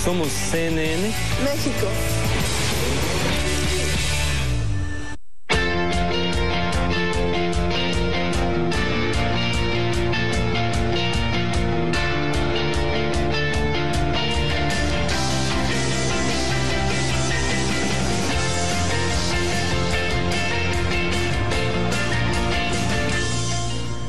Somos CNN México.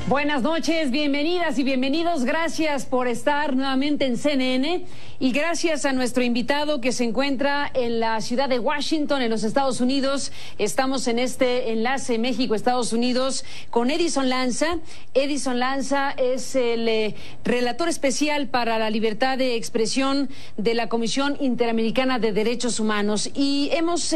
Buenas noches, bienvenidas y bienvenidos. Gracias por estar nuevamente en CNN y gracias a nuestro invitado que se encuentra en la ciudad de Washington, en los Estados Unidos. Estamos en este enlace México-Estados Unidos con Edison Lanza. Edison Lanza es el relator especial para la libertad de expresión de la Comisión Interamericana de Derechos Humanos. Y hemos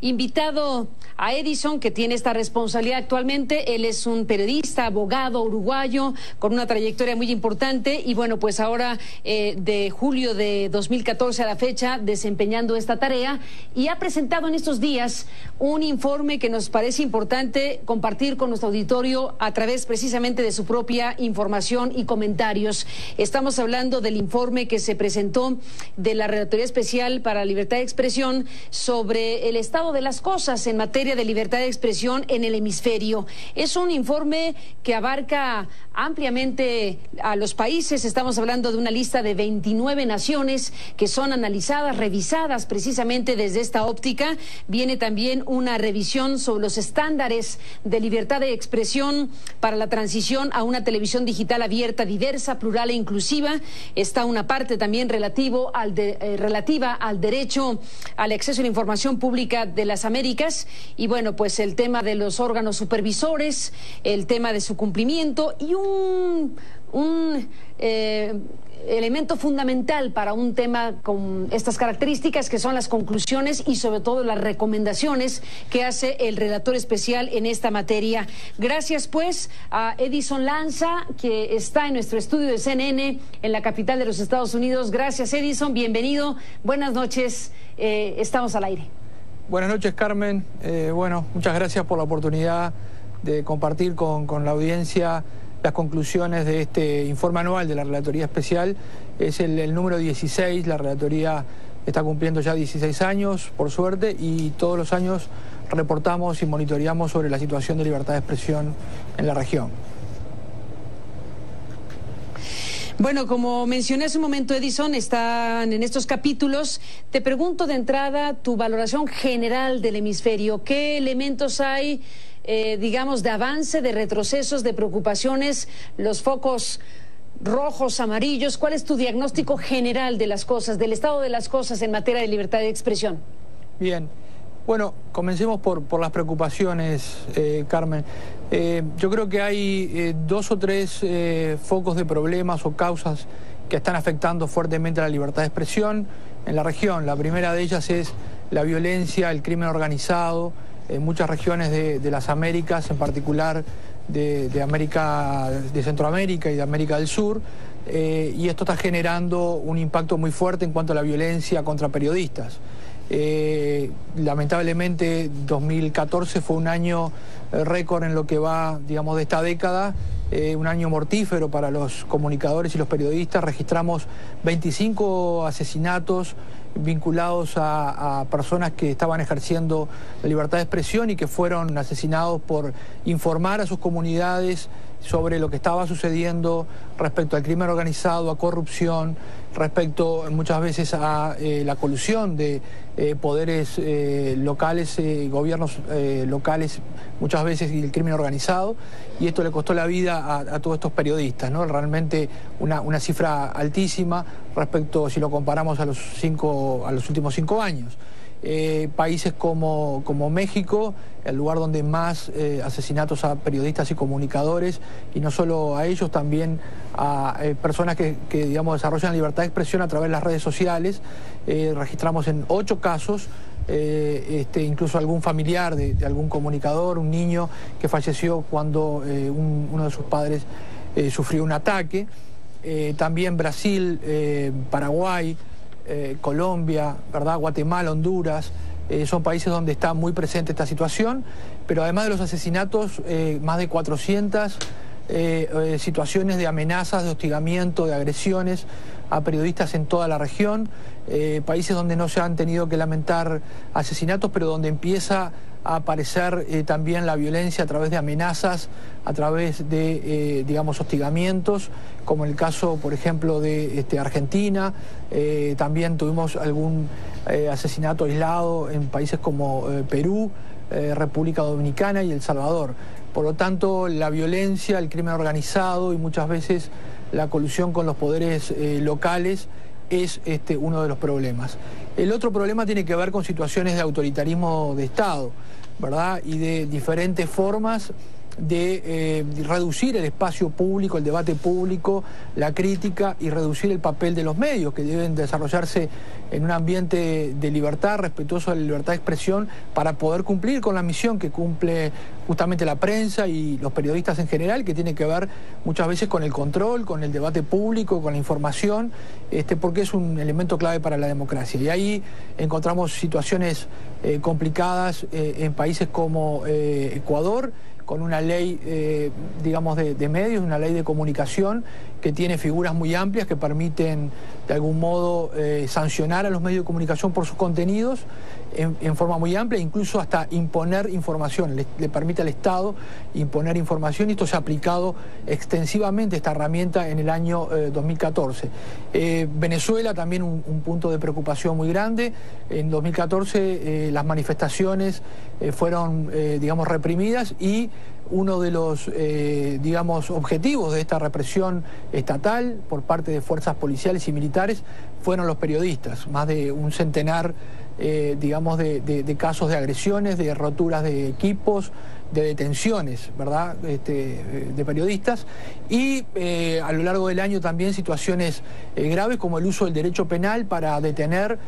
invitado a Edison, que tiene esta responsabilidad actualmente. Él es un periodista, abogado uruguayo con una trayectoria muy importante y bueno, pues ahora de julio de 2014 a la fecha desempeñando esta tarea y ha presentado en estos días un informe que nos parece importante compartir con nuestro auditorio a través precisamente de su propia información y comentarios. Estamos hablando del informe que se presentó de la Relatoría Especial para la Libertad de Expresión sobre el estado de las cosas en materia de libertad de expresión en el hemisferio. Es un informe que abarca ampliamente a los países. Estamos hablando de una lista de 29 naciones que son analizadas, revisadas precisamente desde esta óptica. Viene también una revisión sobre los estándares de libertad de expresión para la transición a una televisión digital abierta, diversa, plural e inclusiva. Está una parte también relativa al derecho al acceso a la información pública de las Américas y bueno, pues el tema de los órganos supervisores, el tema de su cumplimiento y un elemento fundamental para un tema con estas características que son las conclusiones y sobre todo las recomendaciones que hace el relator especial en esta materia. Gracias pues a Edison Lanza, que está en nuestro estudio de CNN en la capital de los Estados Unidos. Gracias Edison, bienvenido, buenas noches, estamos al aire. Buenas noches Carmen, bueno, muchas gracias por la oportunidad de compartir con la audiencia las conclusiones de este informe anual de la Relatoría Especial. Es el número 16, la Relatoría está cumpliendo ya 16 años, por suerte, y todos los años reportamos y monitoreamos sobre la situación de libertad de expresión en la región. Bueno, como mencioné hace un momento, Edison, están en estos capítulos. Te pregunto de entrada tu valoración general del hemisferio. ¿Qué elementos hay, digamos, de avance, de retrocesos, de preocupaciones, los focos rojos, amarillos? ¿Cuál es tu diagnóstico general de las cosas, del estado de las cosas en materia de libertad de expresión? Bien. Bueno, comencemos por las preocupaciones, Carmen. Yo creo que hay dos o tres focos de problemas o causas que están afectando fuertemente a la libertad de expresión en la región. La primera de ellas es la violencia, el crimen organizado en muchas regiones de las Américas, en particular de Centroamérica y de América del Sur, y esto está generando un impacto muy fuerte en cuanto a la violencia contra periodistas. Lamentablemente 2014 fue un año récord en lo que va, digamos, de esta década, un año mortífero para los comunicadores y los periodistas. Registramos 25 asesinatos vinculados a personas que estaban ejerciendo la libertad de expresión y que fueron asesinados por informar a sus comunidades sobre lo que estaba sucediendo respecto al crimen organizado, a corrupción, respecto muchas veces a la colusión de poderes locales, gobiernos locales, muchas veces, y el crimen organizado, y esto le costó la vida a todos estos periodistas, ¿no? Realmente una cifra altísima respecto, si lo comparamos a los últimos 5 años. Países como México, el lugar donde más asesinatos a periodistas y comunicadores, y no solo a ellos, también a personas que digamos, desarrollan libertad de expresión a través de las redes sociales. Registramos en 8 casos, incluso algún familiar de algún comunicador, un niño que falleció cuando uno de sus padres sufrió un ataque. También Brasil, Paraguay, Colombia, ¿verdad? Guatemala, Honduras, son países donde está muy presente esta situación, pero además de los asesinatos, más de 400 situaciones de amenazas, de hostigamiento, de agresiones a periodistas en toda la región, países donde no se han tenido que lamentar asesinatos, pero donde empieza a aparecer también la violencia a través de amenazas, a través de, digamos, hostigamientos, como en el caso, por ejemplo, de Argentina. También tuvimos algún asesinato aislado en países como Perú, República Dominicana y El Salvador. Por lo tanto, la violencia, el crimen organizado y muchas veces la colusión con los poderes locales es uno de los problemas. El otro problema tiene que ver con situaciones de autoritarismo de Estado, ¿verdad? Y de diferentes formas de reducir el espacio público, el debate público, la crítica y reducir el papel de los medios, que deben desarrollarse en un ambiente de libertad, respetuoso de la libertad de expresión, para poder cumplir con la misión que cumple justamente la prensa y los periodistas en general, que tiene que ver muchas veces con el control, con el debate público, con la información, porque es un elemento clave para la democracia. Y ahí encontramos situaciones complicadas en países como Ecuador, con una ley, digamos, de medios, una ley de comunicación que tiene figuras muy amplias que permiten, de algún modo, sancionar a los medios de comunicación por sus contenidos en forma muy amplia, incluso hasta imponer información. Le permite al Estado imponer información, y esto se ha aplicado extensivamente, esta herramienta, en el año 2014. Venezuela también un punto de preocupación muy grande. En 2014 las manifestaciones fueron, digamos, reprimidas, y uno de los, digamos, objetivos de esta represión estatal por parte de fuerzas policiales y militares fueron los periodistas. Más de un centenar, digamos, de casos de agresiones, de roturas de equipos, de detenciones, ¿verdad?, de periodistas, y a lo largo del año también situaciones graves como el uso del derecho penal para detener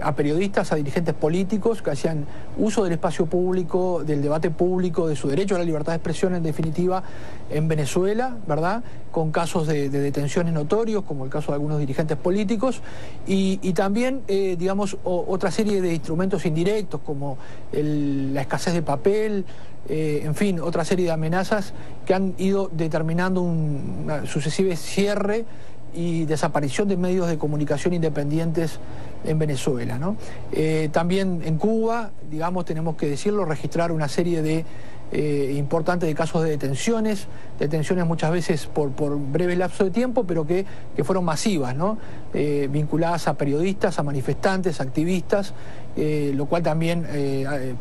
a periodistas, a dirigentes políticos que hacían uso del espacio público, del debate público, de su derecho a la libertad de expresión, en definitiva, en Venezuela, ¿verdad?, con casos de detenciones notorios, como el caso de algunos dirigentes políticos, y también, digamos, otra serie de instrumentos indirectos, como la escasez de papel, en fin, otra serie de amenazas que han ido determinando un sucesivo cierre y desaparición de medios de comunicación independientes en Venezuela, ¿no? También en Cuba, digamos, tenemos que decirlo, registrar una serie de importantes de casos de detenciones muchas veces por breve lapso de tiempo, pero que fueron masivas, ¿no? Vinculadas a periodistas, a manifestantes, activistas, lo cual también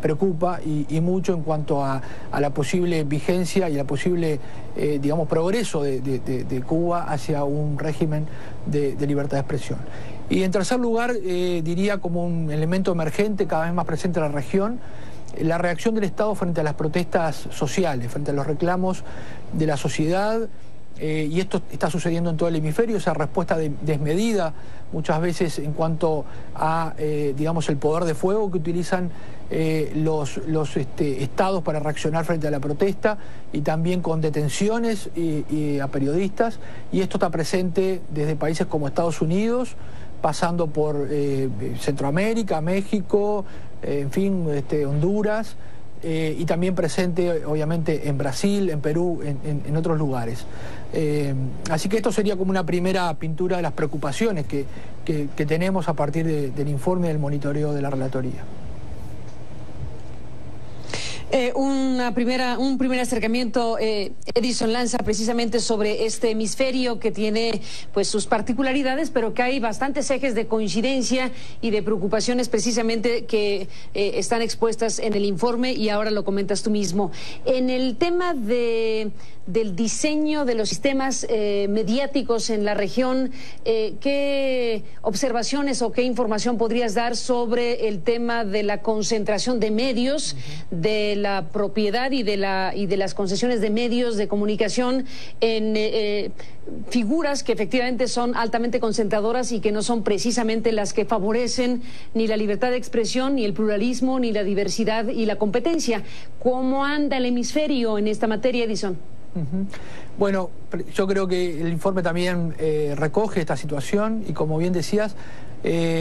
preocupa y mucho en cuanto a la posible vigencia y la posible, digamos, progreso de Cuba hacia un régimen de libertad de expresión. Y en tercer lugar, diría, como un elemento emergente cada vez más presente en la región, la reacción del Estado frente a las protestas sociales, frente a los reclamos de la sociedad, y esto está sucediendo en todo el hemisferio, esa respuesta desmedida muchas veces en cuanto a, digamos, el poder de fuego que utilizan los estados para reaccionar frente a la protesta, y también con detenciones y a periodistas, y esto está presente desde países como Estados Unidos, pasando por Centroamérica, México, en fin, Honduras, y también presente, obviamente, en Brasil, en Perú, en otros lugares. Así que esto sería como una primera pintura de las preocupaciones que tenemos a partir del informe del monitoreo de la Relatoría. Un primer acercamiento, Edison lanza precisamente sobre este hemisferio que tiene, pues, sus particularidades, pero que hay bastantes ejes de coincidencia y de preocupaciones precisamente que están expuestas en el informe, y ahora lo comentas tú mismo. En el tema del diseño de los sistemas mediáticos en la región, ¿qué observaciones o qué información podrías dar sobre el tema de la concentración de medios, de la propiedad y de las concesiones de medios de comunicación en figuras que efectivamente son altamente concentradoras y que no son precisamente las que favorecen ni la libertad de expresión, ni el pluralismo, ni la diversidad y la competencia? ¿Cómo anda el hemisferio en esta materia, Edison? Bueno, yo creo que el informe también recoge esta situación, y como bien decías,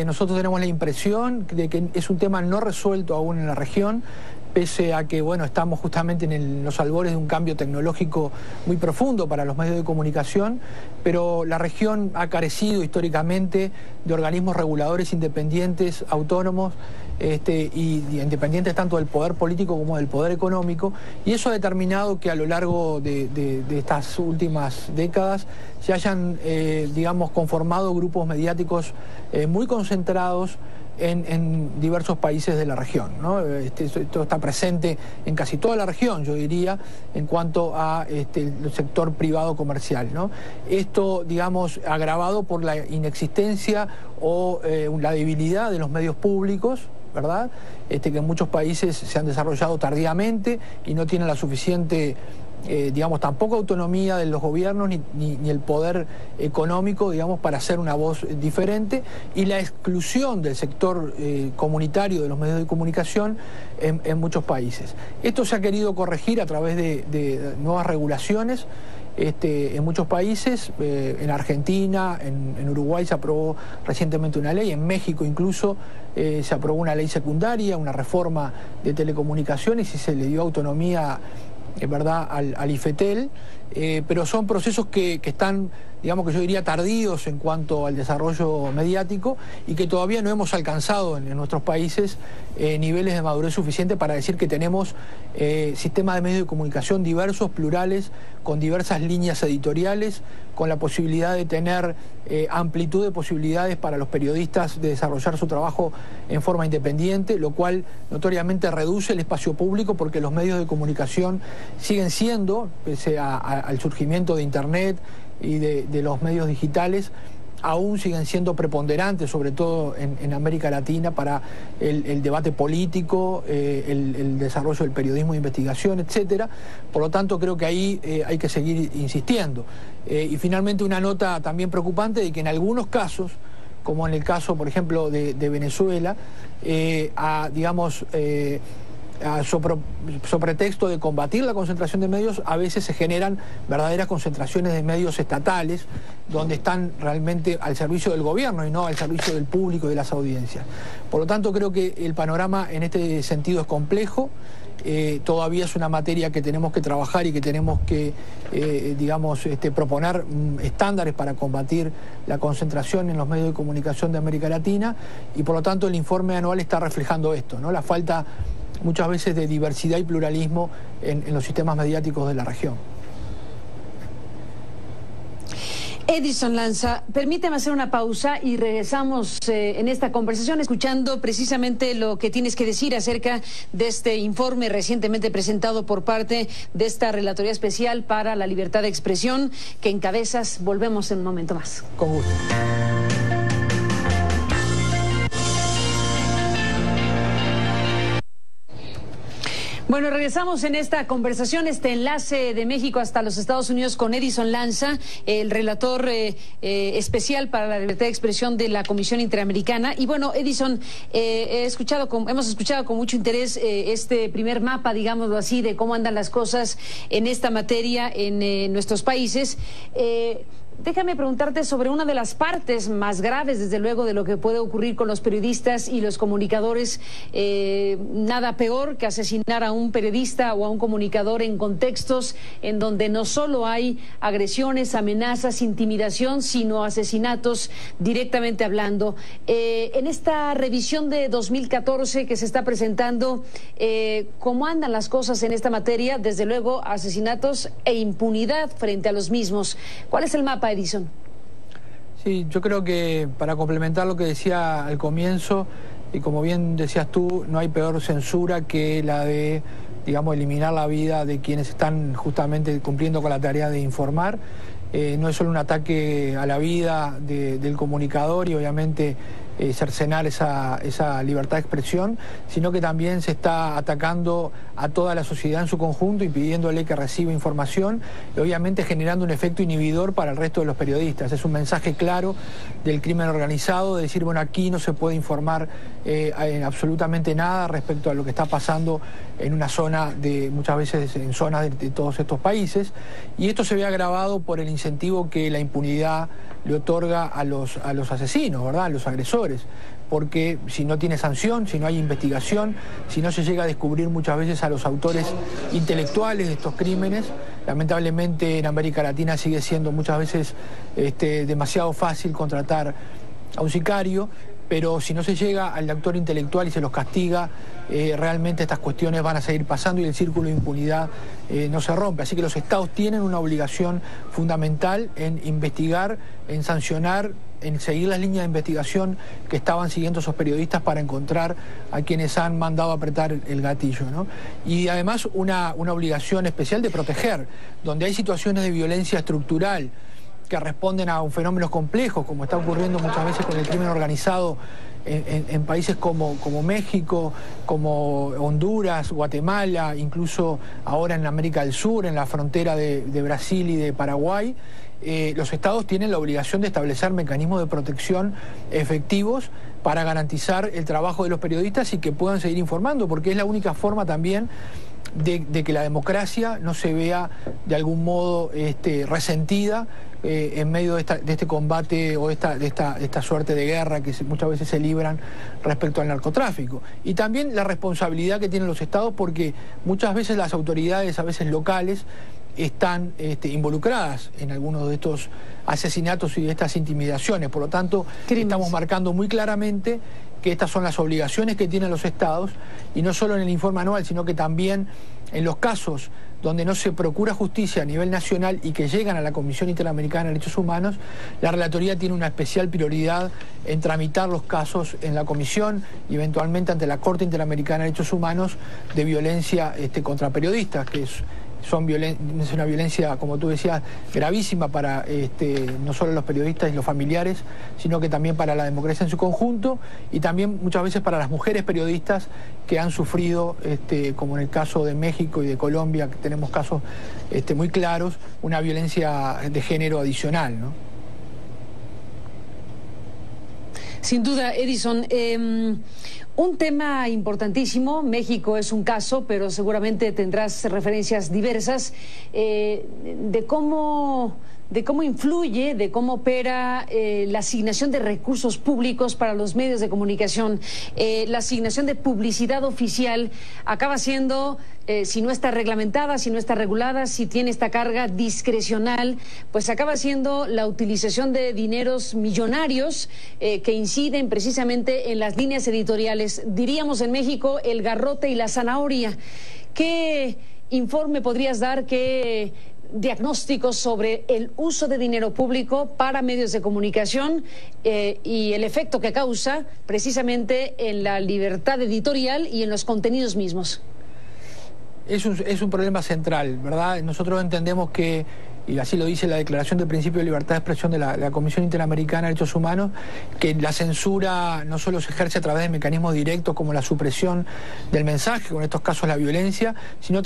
nosotros tenemos la impresión de que es un tema no resuelto aún en la región, pese a que, bueno, estamos justamente en los albores de un cambio tecnológico muy profundo para los medios de comunicación, pero la región ha carecido históricamente de organismos reguladores independientes, autónomos, y independientes tanto del poder político como del poder económico, y eso ha determinado que a lo largo de estas últimas décadas se hayan, digamos, conformado grupos mediáticos muy concentrados en diversos países de la región, ¿no? Esto está presente en casi toda la región, yo diría, en cuanto a el sector privado comercial, ¿no? Esto, digamos, agravado por la inexistencia o la debilidad de los medios públicos, ¿verdad? Que en muchos países se han desarrollado tardíamente y no tienen la suficiente, digamos, tampoco autonomía de los gobiernos ni el poder económico, digamos, para hacer una voz diferente, y la exclusión del sector comunitario de los medios de comunicación en muchos países. Esto se ha querido corregir a través de nuevas regulaciones. En muchos países, en Argentina, en Uruguay se aprobó recientemente una ley, en México incluso se aprobó una ley secundaria, una reforma de telecomunicaciones y se le dio autonomía, ¿verdad?, al IFETEL, pero son procesos que están, digamos, que yo diría tardíos en cuanto al desarrollo mediático y que todavía no hemos alcanzado en nuestros países niveles de madurez suficiente para decir que tenemos sistemas de medios de comunicación diversos, plurales, con diversas líneas editoriales, con la posibilidad de tener amplitud de posibilidades para los periodistas de desarrollar su trabajo en forma independiente, lo cual notoriamente reduce el espacio público porque los medios de comunicación siguen siendo, pese al surgimiento de Internet y de los medios digitales, aún siguen siendo preponderantes, sobre todo en América Latina, para el debate político, el desarrollo del periodismo de investigación, etcétera. Por lo tanto, creo que ahí hay que seguir insistiendo. Y finalmente una nota también preocupante de que en algunos casos, como en el caso, por ejemplo, de Venezuela, digamos, sobre texto de combatir la concentración de medios, a veces se generan verdaderas concentraciones de medios estatales donde están realmente al servicio del gobierno y no al servicio del público y de las audiencias. Por lo tanto, creo que el panorama en este sentido es complejo. Todavía es una materia que tenemos que trabajar y que tenemos que, digamos, proponer estándares para combatir la concentración en los medios de comunicación de América Latina, y por lo tanto el informe anual está reflejando esto, ¿no? La falta muchas veces de diversidad y pluralismo en los sistemas mediáticos de la región. Edison Lanza, permíteme hacer una pausa y regresamos en esta conversación escuchando precisamente lo que tienes que decir acerca de este informe recientemente presentado por parte de esta Relatoría Especial para la Libertad de Expresión que encabezas. Volvemos en un momento más. Con gusto. Bueno, regresamos en esta conversación, este enlace de México hasta los Estados Unidos con Edison Lanza, el relator especial para la libertad de expresión de la Comisión Interamericana. Y bueno, Edison, hemos escuchado con mucho interés este primer mapa, digámoslo así, de cómo andan las cosas en esta materia en nuestros países. Déjame preguntarte sobre una de las partes más graves, desde luego, de lo que puede ocurrir con los periodistas y los comunicadores. Nada peor que asesinar a un periodista o a un comunicador en contextos en donde no solo hay agresiones, amenazas, intimidación, sino asesinatos directamente hablando. En esta revisión de 2014 que se está presentando, ¿cómo andan las cosas en esta materia? Desde luego, asesinatos e impunidad frente a los mismos. ¿Cuál es el mapa, Edison? Sí, yo creo que para complementar lo que decía al comienzo, y como bien decías tú, no hay peor censura que la de, digamos, eliminar la vida de quienes están justamente cumpliendo con la tarea de informar. No es solo un ataque a la vida del comunicador y obviamente cercenar esa libertad de expresión, sino que también se está atacando a toda la sociedad en su conjunto, impidiéndole que reciba información y obviamente generando un efecto inhibidor para el resto de los periodistas. Es un mensaje claro del crimen organizado, de decir, bueno, aquí no se puede informar en absolutamente nada respecto a lo que está pasando en una zona, muchas veces en zonas de todos estos países, y esto se ve agravado por el incentivo que la impunidad le otorga a los asesinos, ¿verdad?, a los agresores. Porque si no tiene sanción, si no hay investigación, si no se llega a descubrir muchas veces a los autores intelectuales de estos crímenes, lamentablemente en América Latina sigue siendo muchas veces demasiado fácil contratar a un sicario, pero si no se llega al actor intelectual y se los castiga, realmente estas cuestiones van a seguir pasando y el círculo de impunidad no se rompe. Así que los estados tienen una obligación fundamental en investigar, en sancionar, en seguir las líneas de investigación que estaban siguiendo esos periodistas para encontrar a quienes han mandado a apretar el gatillo, ¿no? Y además una obligación especial de proteger, donde hay situaciones de violencia estructural que responden a fenómenos complejos, como está ocurriendo muchas veces con el crimen organizado en países como México, como Honduras, Guatemala, incluso ahora en América del Sur, en la frontera de Brasil y de Paraguay. Los estados tienen la obligación de establecer mecanismos de protección efectivos para garantizar el trabajo de los periodistas y que puedan seguir informando, porque es la única forma también de que la democracia no se vea de algún modo resentida en medio de este combate o de esta suerte de guerra que muchas veces se libran respecto al narcotráfico. Y también la responsabilidad que tienen los estados, porque muchas veces las autoridades, a veces locales, están involucradas en algunos de estos asesinatos y de estas intimidaciones. Por lo tanto, estamos marcando muy claramente que estas son las obligaciones que tienen los estados, y no solo en el informe anual, sino que también en los casos donde no se procura justicia a nivel nacional y que llegan a la Comisión Interamericana de Derechos Humanos, la Relatoría tiene una especial prioridad en tramitar los casos en la Comisión y eventualmente ante la Corte Interamericana de Derechos Humanos de violencia contra periodistas, que es una violencia, como tú decías, gravísima para no solo los periodistas y los familiares, sino que también para la democracia en su conjunto, y también muchas veces para las mujeres periodistas que han sufrido, como en el caso de México y de Colombia, que tenemos casos muy claros, una violencia de género adicional, ¿no? Sin duda, Edison. Un tema importantísimo, México es un caso, pero seguramente tendrás referencias diversas de cómo influye, de cómo opera la asignación de recursos públicos para los medios de comunicación. La asignación de publicidad oficial acaba siendo, si no está reglamentada, si no está regulada, si tiene esta carga discrecional, pues acaba siendo la utilización de dineros millonarios que inciden precisamente en las líneas editoriales. Diríamos en México el garrote y la zanahoria. ¿Qué informe podrías dar, qué diagnósticos sobre el uso de dinero público para medios de comunicación y el efecto que causa precisamente en la libertad editorial y en los contenidos mismos? Es un problema central, ¿verdad? Nosotros entendemos que, y así lo dice la Declaración de Principio de Libertad de Expresión de la Comisión Interamericana de Derechos Humanos, que la censura no solo se ejerce a través de mecanismos directos como la supresión del mensaje, con estos casos la violencia, sino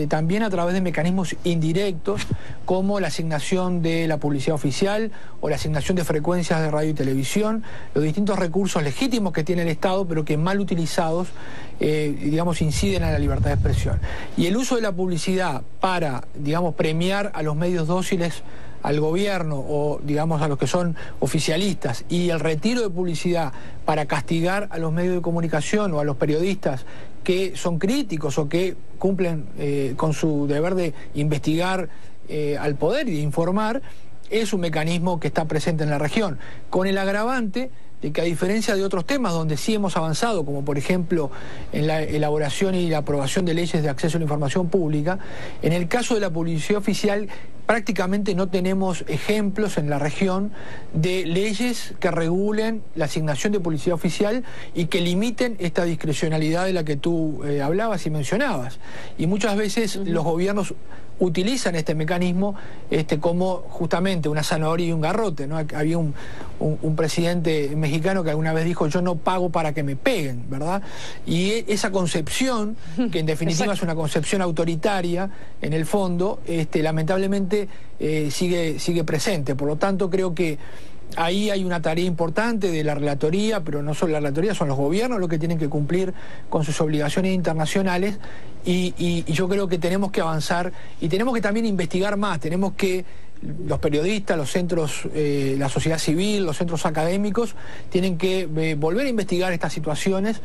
también a través de mecanismos indirectos como la asignación de la publicidad oficial o la asignación de frecuencias de radio y televisión, los distintos recursos legítimos que tiene el Estado, pero que mal utilizados, digamos, inciden en la libertad de expresión. Y el uso de la publicidad para, digamos, premiar a los medios dóciles al gobierno o, digamos, a los que son oficialistas, y el retiro de publicidad para castigar a los medios de comunicación o a los periodistas que son críticos o que cumplen con su deber de investigar al poder y de informar, es un mecanismo que está presente en la región, con el agravante de que, a diferencia de otros temas donde sí hemos avanzado, como por ejemplo en la elaboración y la aprobación de leyes de acceso a la información pública, en el caso de la publicidad oficial prácticamente no tenemos ejemplos en la región de leyes que regulen la asignación de publicidad oficial y que limiten esta discrecionalidad de la que tú hablabas y mencionabas. Y muchas veces los gobiernos utilizan este mecanismo como justamente una zanahoria y un garrote, ¿no? Había un presidente mexicano que alguna vez dijo: yo no pago para que me peguen, ¿verdad? Y esa concepción, que en definitiva es una concepción autoritaria, en el fondo, lamentablemente sigue presente. Por lo tanto, creo que ahí hay una tarea importante de la Relatoría, pero no solo la Relatoría, son los gobiernos los que tienen que cumplir con sus obligaciones internacionales, y yo creo que tenemos que avanzar y tenemos que también investigar más, tenemos que los periodistas, los centros, la sociedad civil, los centros académicos tienen que volver a investigar estas situaciones,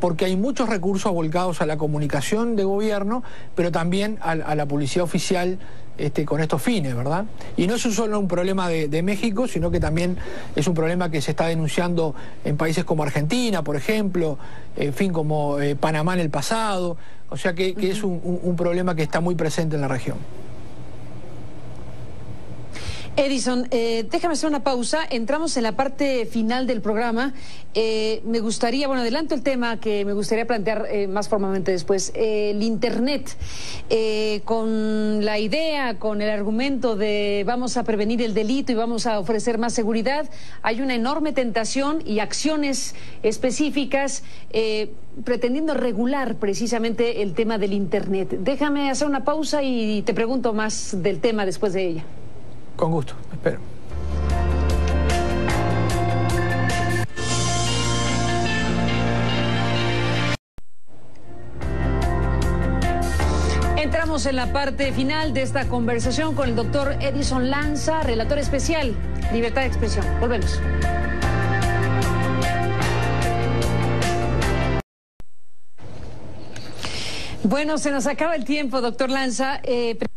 porque hay muchos recursos volcados a la comunicación de gobierno, pero también a la publicidad oficial con estos fines, ¿verdad? Y no es solo un problema de México, sino que también es un problema que se está denunciando en países como Argentina, por ejemplo, en fin, como Panamá en el pasado, o sea que es un problema que está muy presente en la región. Edison, déjame hacer una pausa. Entramos en la parte final del programa. Me gustaría, bueno, adelanto el tema que me gustaría plantear más formalmente después. El Internet, con la idea, con el argumento de vamos a prevenir el delito y vamos a ofrecer más seguridad, hay una enorme tentación y acciones específicas pretendiendo regular precisamente el tema del Internet. Déjame hacer una pausa y te pregunto más del tema después de ella. Con gusto, espero. Entramos en la parte final de esta conversación con el doctor Edison Lanza, relator especial, Libertad de Expresión. Volvemos. Bueno, se nos acaba el tiempo, doctor Lanza.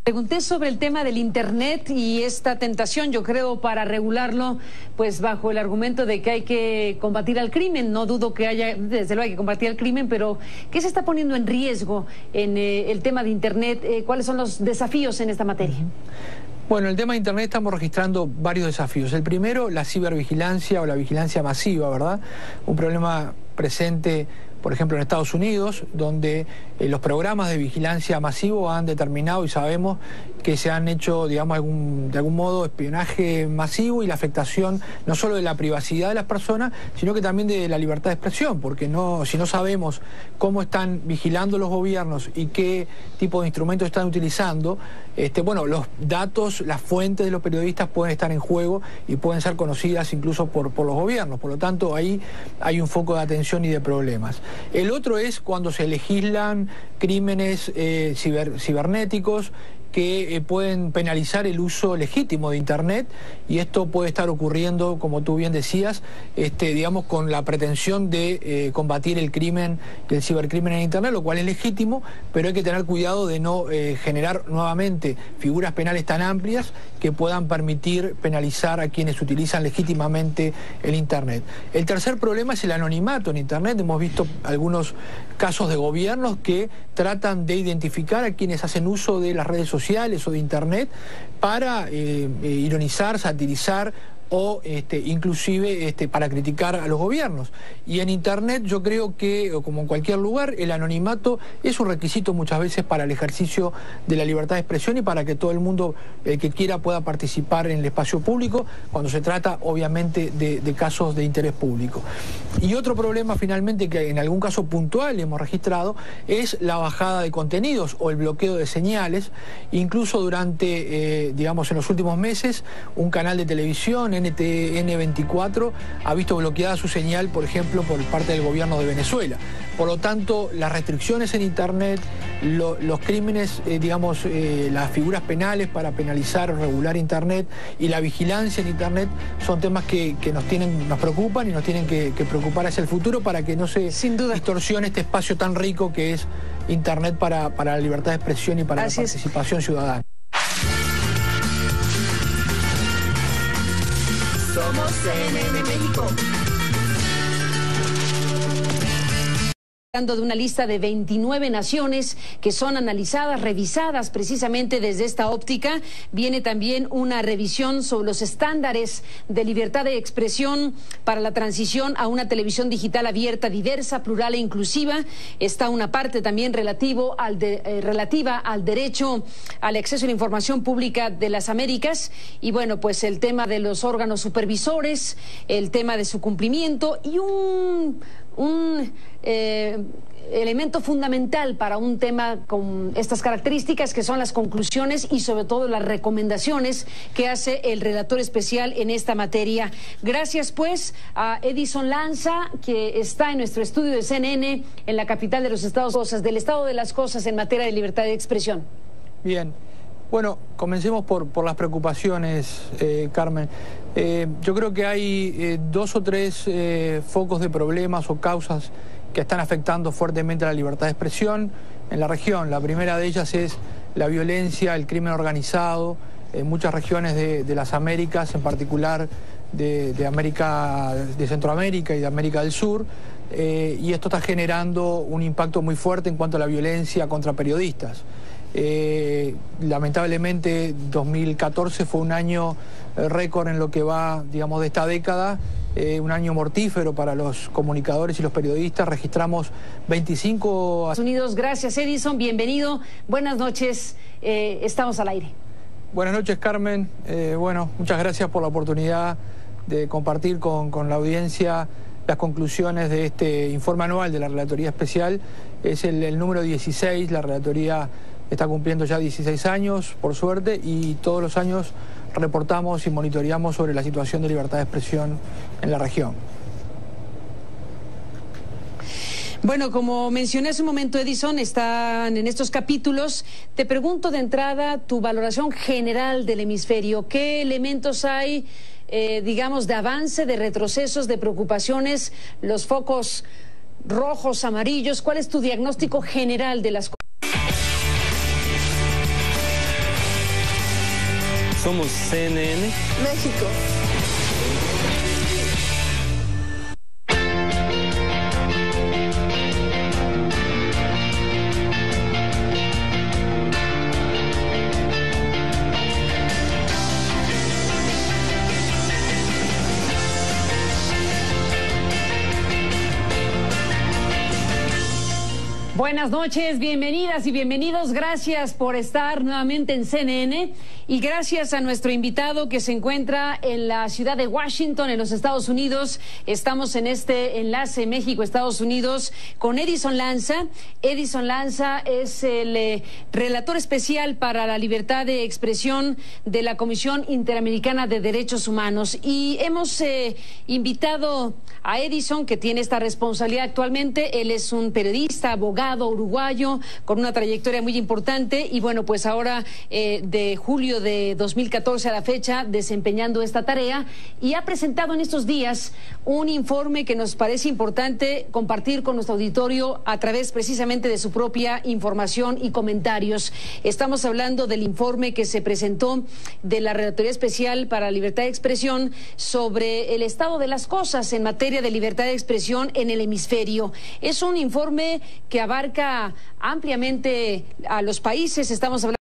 Pregunté sobre el tema del Internet y esta tentación, yo creo, para regularlo, pues bajo el argumento de que hay que combatir al crimen. No dudo que haya, desde luego hay que combatir al crimen, pero ¿qué se está poniendo en riesgo en el tema de Internet? ¿Cuáles son los desafíos en esta materia? Bueno, en el tema de Internet estamos registrando varios desafíos. El primero, la cibervigilancia o la vigilancia masiva, ¿verdad? Un problema presente, por ejemplo, en Estados Unidos, donde los programas de vigilancia masivo han determinado y sabemos que se han hecho, digamos, de algún modo espionaje masivo y la afectación no solo de la privacidad de las personas, sino que también de la libertad de expresión, porque si no sabemos cómo están vigilando los gobiernos y qué tipo de instrumentos están utilizando, bueno, los datos, las fuentes de los periodistas pueden estar en juego y pueden ser conocidas incluso por los gobiernos. Por lo tanto, ahí hay un foco de atención y de problemas. El otro es cuando se legislan crímenes cibernéticos que pueden penalizar el uso legítimo de Internet, y esto puede estar ocurriendo, como tú bien decías, digamos, con la pretensión de combatir el crimen, el cibercrimen en Internet, lo cual es legítimo, pero hay que tener cuidado de no generar nuevamente figuras penales tan amplias que puedan permitir penalizar a quienes utilizan legítimamente el Internet. El tercer problema es el anonimato en Internet. Hemos visto algunos casos de gobiernos que tratan de identificar a quienes hacen uso de las redes sociales o de Internet para ironizar, satirizar o inclusive para criticar a los gobiernos. Y en Internet yo creo que, como en cualquier lugar, el anonimato es un requisito muchas veces para el ejercicio de la libertad de expresión y para que todo el mundo que quiera pueda participar en el espacio público, cuando se trata obviamente de casos de interés público. Y otro problema finalmente que en algún caso puntual hemos registrado es la bajada de contenidos o el bloqueo de señales. Incluso durante, digamos, en los últimos meses, un canal de televisión, NTN 24, ha visto bloqueada su señal, por ejemplo, por parte del gobierno de Venezuela. Por lo tanto, las restricciones en Internet, los crímenes, digamos, las figuras penales para penalizar o regular Internet y la vigilancia en Internet son temas que nos preocupan y nos tienen que preocupar hacia el futuro para que no se distorsione este espacio tan rico que es Internet para la libertad de expresión y para la participación ciudadana. Somos CNN México. De una lista de 29 naciones que son analizadas, revisadas precisamente desde esta óptica. Viene también una revisión sobre los estándares de libertad de expresión para la transición a una televisión digital abierta, diversa, plural e inclusiva. Está una parte también relativa al derecho al acceso a la información pública de las Américas. Y bueno, pues el tema de los órganos supervisores, el tema de su cumplimiento y un elemento fundamental para un tema con estas características, que son las conclusiones y sobre todo las recomendaciones que hace el relator especial en esta materia. Gracias pues a Edison Lanza, que está en nuestro estudio de CNN en la capital de los Estados Unidos, del estado de las cosas en materia de libertad de expresión. Bien. Bueno, comencemos por las preocupaciones, Carmen. Yo creo que hay dos o tres focos de problemas o causas que están afectando fuertemente a la libertad de expresión en la región. La primera de ellas es la violencia, el crimen organizado en muchas regiones de las Américas, en particular de América, de Centroamérica y de América del Sur, y esto está generando un impacto muy fuerte en cuanto a la violencia contra periodistas. Lamentablemente 2014 fue un año récord en lo que va, digamos, de esta década, un año mortífero para los comunicadores y los periodistas. Registramos 25... Unidos, gracias Edison, bienvenido, buenas noches, estamos al aire. Buenas noches, Carmen. Bueno, muchas gracias por la oportunidad de compartir con la audiencia las conclusiones de este informe anual de la Relatoría Especial. Es el número 16, la Relatoría está cumpliendo ya 16 años, por suerte, y todos los años reportamos y monitoreamos sobre la situación de libertad de expresión en la región. Bueno, como mencioné hace un momento, Edison, están en estos capítulos. Te pregunto de entrada tu valoración general del hemisferio. ¿Qué elementos hay, digamos, de avance, de retrocesos, de preocupaciones, los focos rojos, amarillos? ¿Cuál es tu diagnóstico general de las cosas? Somos CNN México. Buenas noches, bienvenidas y bienvenidos. Gracias por estar nuevamente en CNN y gracias a nuestro invitado que se encuentra en la ciudad de Washington, en los Estados Unidos. Estamos en este enlace México-Estados Unidos con Edison Lanza. Edison Lanza es el relator especial para la libertad de expresión de la Comisión Interamericana de Derechos Humanos. Y hemos invitado a Edison, que tiene esta responsabilidad actualmente. Él es un periodista, abogado uruguayo con una trayectoria muy importante y bueno, pues ahora de julio de 2014 a la fecha desempeñando esta tarea, y ha presentado en estos días un informe que nos parece importante compartir con nuestro auditorio a través precisamente de su propia información y comentarios. Estamos hablando del informe que se presentó de la Relatoría Especial para la Libertad de Expresión sobre el estado de las cosas en materia de libertad de expresión en el hemisferio. Es un informe que abarca ampliamente a los países. Estamos hablando